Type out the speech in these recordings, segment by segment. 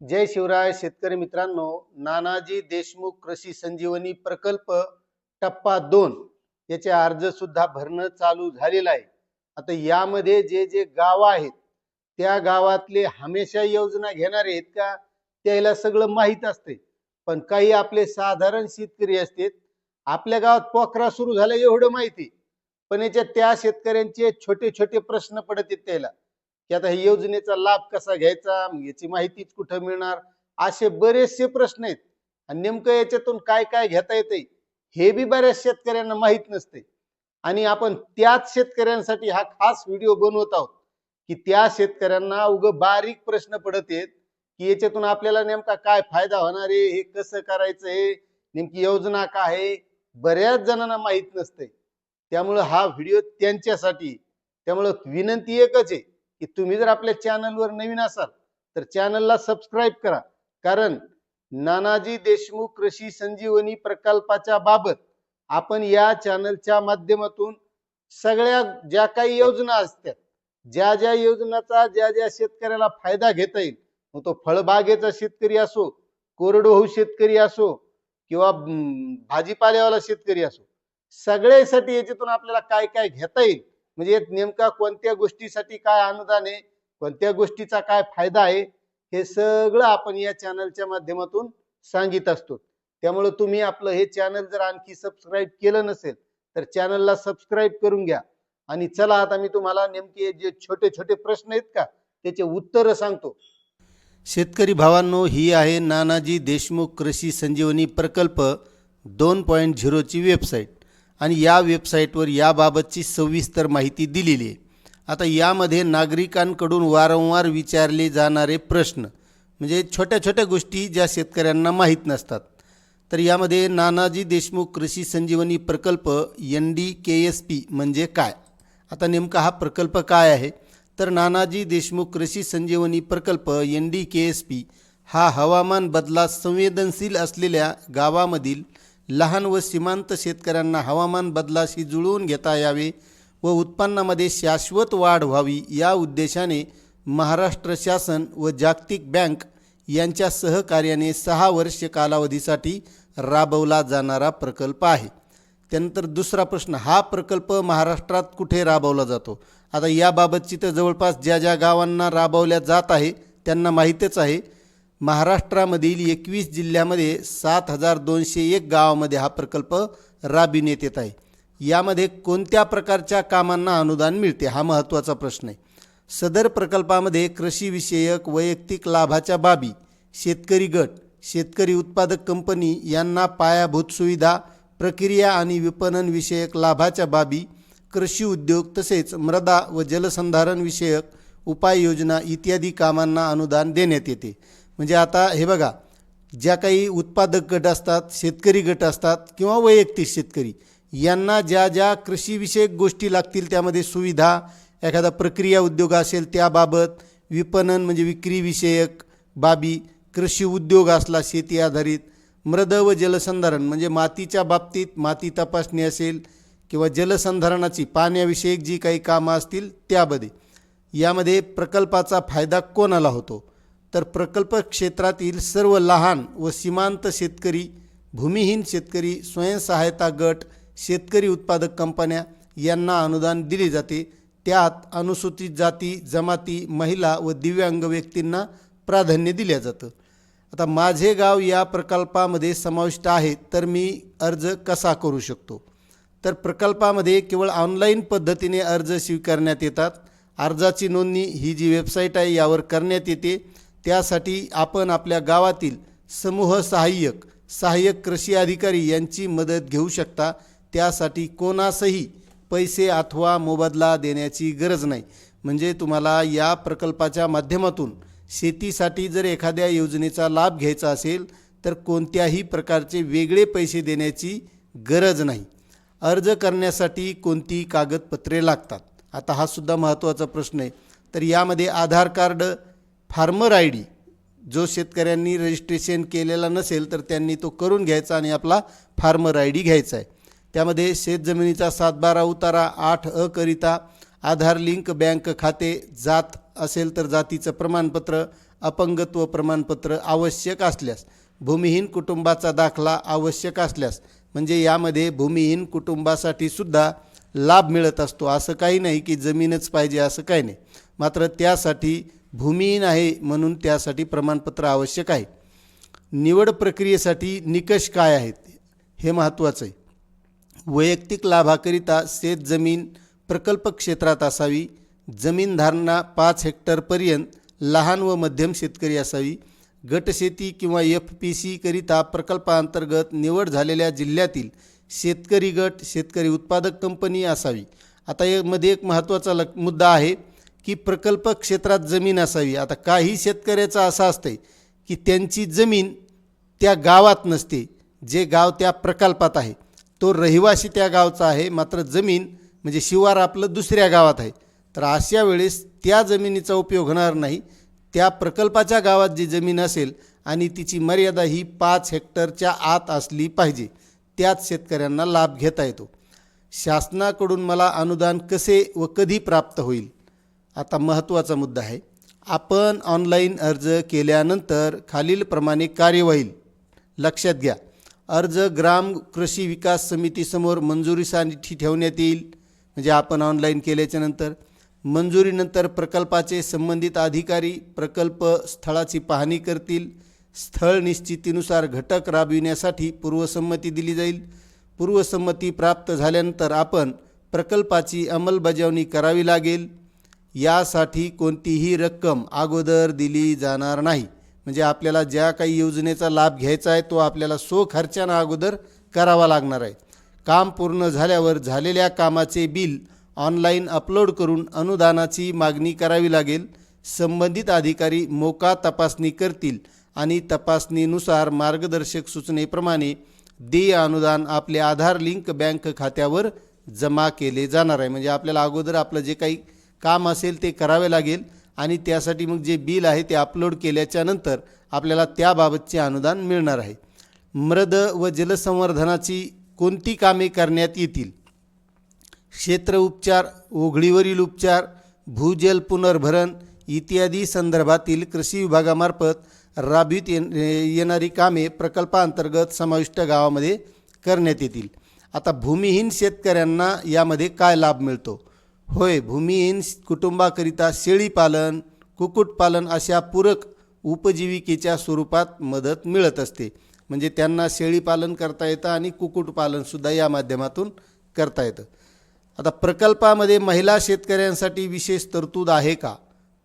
जय शिवराय शेतकरी मित्रांनो, नानाजी देशमुख कृषी संजीवनी प्रकल्प टप्पा 2 याचे अर्ज सुद्धा भरणं चालू झालेलं आहे. आता यामध्ये जे जे गाव आहेत त्या गावातले हमेशा योजना घेणारे आहेत का त्याला सगळं माहीत असते. पण काही आपले साधारण शेतकरी असतात, आपल्या गावात पोखरा सुरू झाला एवढं माहिती, पण याच्यात त्या शेतकऱ्यांचे छोटे छोटे प्रश्न पडत आहेत त्याला की आता ह्या योजनेचा लाभ कसा घ्यायचा, मग याची माहितीच कुठं मिळणार, असे बरेचसे प्रश्न आहेत. आणि नेमकं याच्यातून काय काय घेता येते हे बी बऱ्याच शेतकऱ्यांना माहित नसते. आणि आपण त्याच शेतकऱ्यांसाठी हा खास व्हिडिओ बनवत आहोत की त्या शेतकऱ्यांना उगं बारीक प्रश्न पडत आहेत की याच्यातून आपल्याला नेमका काय फायदा होणार आहे, हे कसं करायचं, हे नेमकी योजना काय आहे, बऱ्याच जणांना माहित नसते. त्यामुळं हा व्हिडिओ त्यांच्यासाठी. त्यामुळं विनंती एकच आहे की तुम्ही जर आपल्या चॅनलवर नवीन असाल तर चॅनलला सबस्क्राईब करा. कारण नानाजी देशमुख कृषी संजीवनी प्रकल्पाच्या बाबत आपण या चॅनलच्या माध्यमातून सगळ्या ज्या काही योजना असतात, ज्या ज्या योजनाचा ज्या ज्या शेतकऱ्याला फायदा घेता येईल, मग तो फळबागेचा शेतकरी असो, कोरडवाहू शेतकरी असो किंवा भाजीपाल्यावाला शेतकरी असो, सगळ्यासाठी याच्यातून आपल्याला काय काय घेता येईल, म्हणजे नेमका कोणत्या गोष्टीसाठी काय अनुदान आहे, कोणत्या गोष्टीचा काय फायदा आहे, हे सगळं आपण या चॅनलच्या माध्यमातून सांगित असतो. त्यामुळे तुम्ही आपलं हे चॅनल जर आणखी सबस्क्राईब केलं नसेल तर चॅनलला सबस्क्राईब करून घ्या. आणि चला आता मी तुम्हाला नेमके जे छोटे छोटे प्रश्न आहेत का त्याचे उत्तर सांगतो. शेतकरी भावांनो, ही आहे नानाजी देशमुख कृषी संजीवनी प्रकल्प 2.0 ची वेबसाईट. आणि या वेबसाईटवर याबाबतची सविस्तर माहिती दिलेली आहे. आता यामध्ये नागरिकांकडून वारंवार विचारले जाणारे प्रश्न, म्हणजे छोट्या छोट्या गोष्टी ज्या शेतकऱ्यांना माहीत नसतात. तर यामध्ये नानाजी देशमुख कृषी संजीवनी प्रकल्प NDKSP म्हणजे काय. आता नेमका हा प्रकल्प काय आहे, तर नानाजी देशमुख कृषी संजीवनी प्रकल्प NDKSP हा हवामान बदलास संवेदनशील असलेल्या गावामधील लहान व सीमांत शेतकऱ्यांना हवामान बदलाशी जुळवून घेता यावे व उत्पन्नामध्ये शाश्वत वाढ व्हावी या उद्देशाने महाराष्ट्र शासन व जागतिक बँक यांच्या सहकार्याने 6 वर्ष कालावधीसाठी राबवला जाणारा प्रकल्प आहे. त्यानंतर दुसरा प्रश्न, हा प्रकल्प महाराष्ट्रात कुठे राबवला जातो. आता याबाबतची तर जवळपास ज्या ज्या गावांना राबवल्या जात आहे त्यांना माहीतच आहे. महाराष्ट्रामधील 21 जिल्ह्यामध्ये 7201 गावामध्ये हा प्रकल्प राबविण्यात येत आहे. यामध्ये कोणत्या प्रकारच्या कामांना अनुदान मिळते, हा महत्त्वाचा प्रश्न आहे. सदर प्रकल्पामध्ये कृषीविषयक वैयक्तिक लाभाच्या बाबी, शेतकरी गट, शेतकरी उत्पादक कंपनी यांना पायाभूत सुविधा, प्रक्रिया आणि विपणन विषयक लाभाच्या बाबी, कृषी उद्योग तसेच मृदा व जलसंधारण विषयक उपाययोजना इत्यादी कामांना अनुदान देण्यात येते. म्हणजे आता हे बघा, ज्या काही उत्पादक गट असतात, शेतकरी गट असतात किंवा वैयक्तिक शेतकरी यांना ज्या ज्या कृषीविषयक गोष्टी लागतील त्यामध्ये सुविधा, एखादा प्रक्रिया उद्योग असेल त्याबाबत, विपणन म्हणजे विक्रीविषयक बाबी, कृषी उद्योग असला शेती आधारित, मृद व जलसंधारण म्हणजे मातीच्या बाबतीत माती तपासणी असेल किंवा जलसंधारणाची पाण्याविषयक जी काही कामं असतील त्यामध्ये. यामध्ये प्रकल्पाचा फायदा कोणाला होतो, तर प्रकल्प क्षेत्रातील सर्व लहान व सीमांत शेतकरी, भूमिहीन शेतकरी, स्वयंसहायता गट, शेतकरी उत्पादक कंपन्या यांना अनुदान दिले जाते. त्यात अनुसूचित जाती, जमाती, महिला व दिव्यांग व्यक्तींना प्राधान्य दिले जातं. आता माझे गाव या प्रकल्पामध्ये समाविष्ट आहे, तर मी अर्ज कसा करू शकतो. तर प्रकल्पामध्ये केवळ ऑनलाईन पद्धतीने अर्ज स्वीकारण्यात येतात. अर्जाची नोंदणी ही जी वेबसाईट आहे यावर करण्यात येते. त्यासाठी आपण आपल्या गावातील समूह सहाय्यक कृषी अधिकारी यांची मदत घेऊ शकता. त्यासाठी कोणासही पैसे अथवा मोबदला देण्याची गरज नाही. म्हणजे तुम्हाला या प्रकल्पाच्या माध्यमातून शेतीसाठी जर एखाद्या योजनेचा लाभ घ्यायचा असेल तर कोणत्याही प्रकारचे वेगळे पैसे देण्याची गरज नाही. अर्ज करण्यासाठी कोणती कागदपत्रे लागतात, आता हा सुद्धा महत्त्वाचा प्रश्न आहे. तर यामध्ये आधार कार्ड, फार्मर ID, जो शेतकऱ्यांनी रजिस्ट्रेशन केलेला नसेल तर त्यांनी तो करून घ्यायचा आणि आपला फार्मर ID घ्यायचा आहे. त्यामध्ये शेतजमिनीचा 7/12 उतारा, 8A करिता आधार लिंक बँक खाते, जात असेल तर जातीचं प्रमाणपत्र, अपंगत्व प्रमाणपत्र आवश्यक असल्यास, भूमिहीन कुटुंबाचा दाखला आवश्यक असल्यास, म्हणजे यामध्ये भूमिहीन कुटुंबासाठी सुद्धा लाभ मिळत असतो. असं काही नाही की जमीनच पाहिजे असं काही नाही. मात्र त्यासाठी भूमिहीन आहे म्हणून त्यासाठी प्रमाणपत्र आवश्यक आहे. निवड प्रक्रियेसाठी निकष काय आहेत हे महत्त्वाचं आहे. वैयक्तिक लाभाकरिता शेत जमीन प्रकल्प क्षेत्रात असावी. जमीन धारणा 5 हेक्टरपर्यंत लहान व मध्यम शेतकरी असावी. गटशेती किंवा FPC करिता प्रकल्पांतर्गत निवड झालेल्या जिल्ह्यातील शेतकरी गट, शेतकरी उत्पादक कंपनी असावी. आता यामध्ये एक महत्त्वाचा मुद्दा आहे की प्रकल्प क्षेत्रात जमीन असावी. आता काही शेतकऱ्याचं असं असतं की त्यांची जमीन त्या गावात नसते, जे गाव त्या प्रकल्पात आहे तो रहिवासी त्या गावचा आहे, मात्र जमीन म्हणजे शिवार आपलं दुसऱ्या गावात आहे. तर अशा वेळेस त्या जमिनीचा उपयोग होणार नाही. त्या प्रकल्पाच्या गावात जी जमीन असेल आणि तिची मर्यादा ही 5 हेक्टरच्या आत असली पाहिजे, त्याच शेतकऱ्यांना लाभ घेता येतो. शासनाकडून मला अनुदान कसे व कधी प्राप्त होईल? आता महत्त्वाचा मुद्दा आहे. आपण ऑनलाईन अर्ज केल्यानंतर खालीलप्रमाणे कार्यवाही लक्षात घ्या. अर्ज ग्राम कृषी विकास समितीसमोर मंजुरीसाठी ठेवण्यात येईल. म्हणजे आपण ऑनलाईन केल्याच्या नंतर मंजुरीनंतर प्रकल्पाचे संबंधित अधिकारी प्रकल्प स्थळाची पाहणी करतील. स्थळ निश्चितीनुसार घटक राबविण्यासाठी पूर्वसंमती दिली जाईल. पूर्वसंमती प्राप्त झाल्यानंतर आपण प्रकल्पाची अंमलबजावणी करावी लागेल. यासाठी कोणतीही रक्कम अगोदर दिली जाणार नाही. म्हणजे आपल्याला ज्या काही योजनेचा लाभ घ्यायचा आहे तो आपल्याला स्वखर्चानं अगोदर करावा लागणार आहे. काम पूर्ण झाल्यावर झालेल्या कामाचे बिल ऑनलाईन अपलोड करून अनुदानाची मागणी करावी लागेल. संबंधित अधिकारी मोका तपासणी करतील आणि तपासणीनुसार मार्गदर्शक सूचनेप्रमाणे देय अनुदान आपले आधार लिंक बँक खात्यावर जमा केले जाणार आहे. म्हणजे आपल्याला अगोदर आपलं जे काही काम असेल ते करावे लागेल आणि त्यासाठी मग जे बिल आहे ते अपलोड केल्याच्या नंतर आपल्याला त्याबाबतचे अनुदान मिळणार आहे. मृद व जलसंवर्धनाची कोणती कामे करण्यात येतील? क्षेत्र उपचार, ओघळीवरील उपचार, भूजल पुनर्भरण इत्यादी संदर्भातील कृषी विभागामार्फत राबवित येणारी कामे प्रकल्पांतर्गत समाविष्ट गावामध्ये करण्यात येतील. आता भूमिहीन शेतकऱ्यांना यामध्ये काय लाभ मिळतो? होय, भूमिहीन कुटुंबाकरिता शेळीपालन, कुक्कुटपालन अशा पूरक उपजीविकेच्या स्वरूपात मदत मिळत असते. म्हणजे त्यांना शेळीपालन करता येतं आणि कुक्कुटपालनसुद्धा या माध्यमातून करता येतं. आता प्रकल्पामध्ये महिला शेतकऱ्यांसाठी विशेष तरतूद आहे का?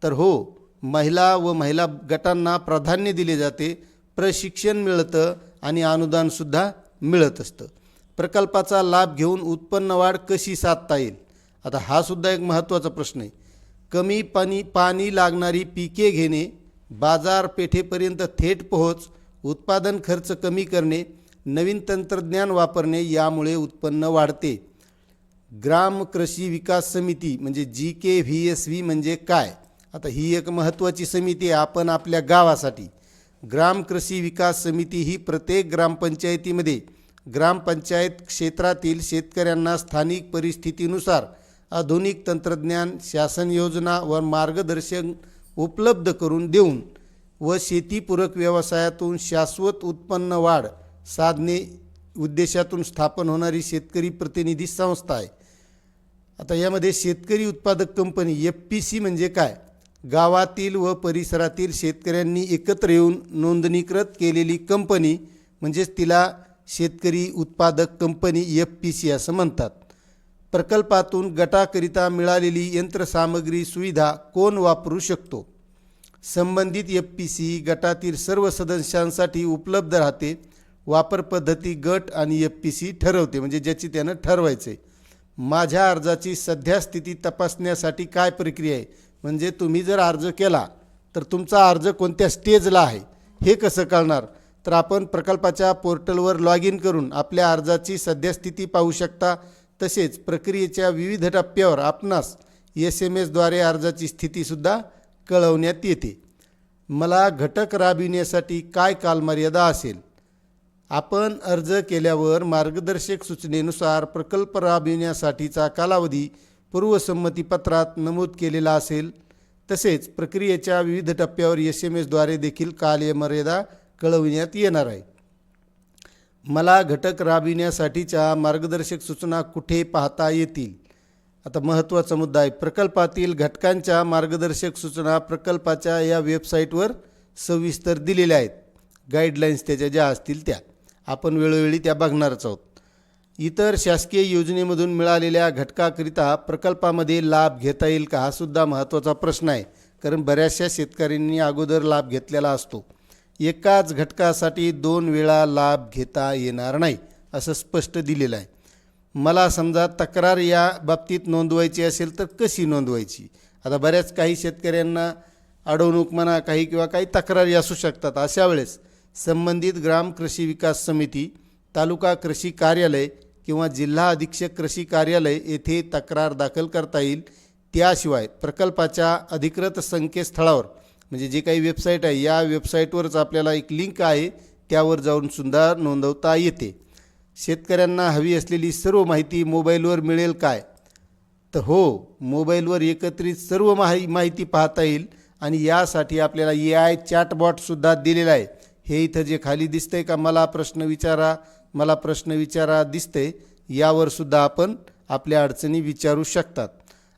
तर हो, महिला गटांना प्राधान्य दिले जाते. प्रशिक्षण मिळतं आणि अनुदानसुद्धा मिळत असतं. प्रकल्पाचा लाभ घेऊन उत्पन्न वाढ कशी साधता येईल? आता हा सुद्धा एक महत्त्वाचा प्रश्न आहे. कमी पाणी लागणारी पिके घेणे, बाजारपेठेपर्यंत थेट पोहोच, उत्पादन खर्च कमी करणे, नवीन तंत्रज्ञान वापरणे यामुळे उत्पन्न वाढते. ग्राम कृषी विकास समिती म्हणजे GKVSV म्हणजे काय? आता ही एक महत्त्वाची समिती आहे आपण आपल्या गावासाठी. ग्राम कृषी विकास समिती ही प्रत्येक ग्रामपंचायतीमध्ये ग्रामपंचायत क्षेत्रातील शेतकऱ्यांना स्थानिक परिस्थितीनुसार आधुनिक तंत्रज्ञान, शासन योजना व मार्गदर्शन उपलब्ध करून देऊन व शेतीपूरक व्यवसायातून शाश्वत उत्पन्न वाढ साधणे उद्देशातून स्थापन होणारी शेतकरी प्रतिनिधी संस्था आहे. आता यामध्ये शेतकरी उत्पादक कंपनी FPC म्हणजे काय? गावातील व परिसरातील शेतकऱ्यांनी एकत्र येऊन नोंदणीकृत केलेली कंपनी म्हणजेच तिला शेतकरी उत्पादक कंपनी FPC असं म्हणतात. प्रकल्पातून गटाकरिता मिळालेली यंत्रसामग्री सुविधा कोण वापरू शकतो? संबंधित FPC गटातील सर्व सदस्यांसाठी उपलब्ध राहते. वापर पद्धती गट आणि FPC ठरवते, म्हणजे ज्याची त्यानं ठरवायचे. माझ्या अर्जाची सध्या स्थिती तपासण्यासाठी काय प्रक्रिया आहे? म्हणजे तुम्ही जर अर्ज केला तर तुमचा अर्ज कोणत्या स्टेजला आहे हे कसं कळणार? तर आपण प्रकल्पाच्या पोर्टलवर लॉग इन करून आपल्या अर्जाची सद्यस्थिती पाहू शकता. तसेच प्रक्रियेच्या विविध टप्प्यावर आपणास SMS द्वारे अर्जाची स्थितीसुद्धा कळवण्यात येते. मला घटक राबविण्यासाठी काय कालमर्यादा असेल? आपण अर्ज केल्यावर मार्गदर्शक सूचनेनुसार प्रकल्प राबविण्यासाठीचा कालावधी पूर्वसंमतीपत्रात नमूद केलेला असेल. तसेच प्रक्रियेच्या विविध टप्प्यावर SMS द्वारे देखील कालमर्यादा कळविण्यात येणार आहे. मला घटक राबविण्यासाठीच्या मार्गदर्शक सूचना कुठे पाहता येतील? आता महत्त्वाचा मुद्दा आहे. प्रकल्पातील घटकांच्या मार्गदर्शक सूचना प्रकल्पाच्या या वेबसाईटवर सविस्तर दिलेल्या आहेत. गाईडलाईन्स त्याच्या ज्या असतील त्या आपण वेळोवेळी त्या बघणारच आहोत. इतर शासकीय योजनेमधून मिळालेल्या घटकाकरिता प्रकल्पामध्ये लाभ घेता येईल का? हा सुद्धा महत्त्वाचा प्रश्न आहे, कारण बऱ्याचशा शेतकऱ्यांनी अगोदर लाभ घेतलेला असतो. एकाच घटकासाठी 2 वेळा लाभ घेता येणार नाही असं स्पष्ट दिलेलं आहे. मला समजा तक्रार या बाबतीत नोंदवायची असेल तर कशी नोंदवायची? आता बऱ्याच काही शेतकऱ्यांना अडवणूक म्हणा काही किंवा काही तक्रारी असू शकतात. अशा वेळेस संबंधित ग्राम कृषी विकास समिती, तालुका कृषी कार्यालय किंवा जिल्हा अधीक्षक कृषी कार्यालय येथे तक्रार दाखल करता येईल. त्याशिवाय प्रकल्पाच्या अधिकृत संकेतस्थळावर म्हणजे जे काही वेबसाईट आहे या वेबसाईटवरच आपल्याला एक लिंक आहे, त्यावर जाऊन सुद्धा नोंदवता येते. शेतकऱ्यांना हवी असलेली सर्व माहिती मोबाईलवर मिळेल काय? तर हो, मोबाईलवर एकत्रित सर्व माहिती पाहता येईल आणि यासाठी आपल्याला AI चॅटबॉटसुद्धा दिलेला आहे. हे इथं जे खाली दिसतंय का मला प्रश्न विचारा दिसते, यावर सुद्धा आपण आपल्या अडचणी विचारू शकतात.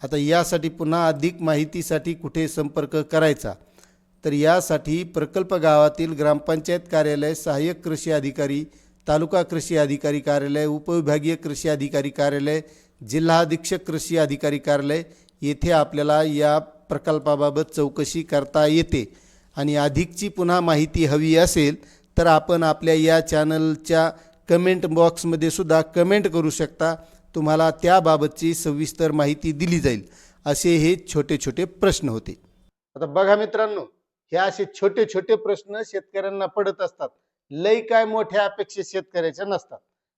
आता यासाठी पुन्हा अधिक माहितीसाठी कुठे संपर्क करायचा? तर यासाठी प्रकल्प गावातील ग्रामपंचायत कार्यालय, सहाय्यक कृषी अधिकारी, तालुका कृषी अधिकारी कार्यालय, उपविभागीय कृषी अधिकारी कार्यालय, जिल्हा अधीक्षक कृषी अधिकारी कार्यालय येथे आपल्याला या प्रकल्पाबाबत चौकशी करता येते. आणि अधिकची पुन्हा माहिती हवी असेल तर आपण आपल्या या चॅनलच्या कमेंट बॉक्समध्ये सुद्धा कमेंट करू शकता. तुम्हाला त्याबाबतची सविस्तर माहिती दिली जाईल. असे हे छोटे छोटे प्रश्न होते. आता बघा मित्रांनो, हे असे छोटे छोटे प्रश्न शेतकऱ्यांना पडत असतात. लई काय मोठ्या अपेक्षा शेतकऱ्याच्या नसतात.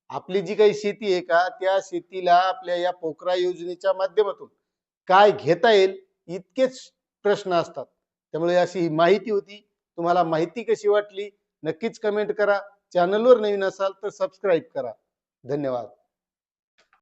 आपली जी काही शेती आहे का त्या शेतीला आपल्या या पोकरा योजनेच्या माध्यमातून काय घेता येईल इतकेच प्रश्न असतात. त्यामुळे अशी ही माहिती होती. तुम्हाला माहिती कशी वाटली नक्कीच कमेंट करा. चॅनलवर नवीन असाल तर सबस्क्राईब करा. धन्यवाद.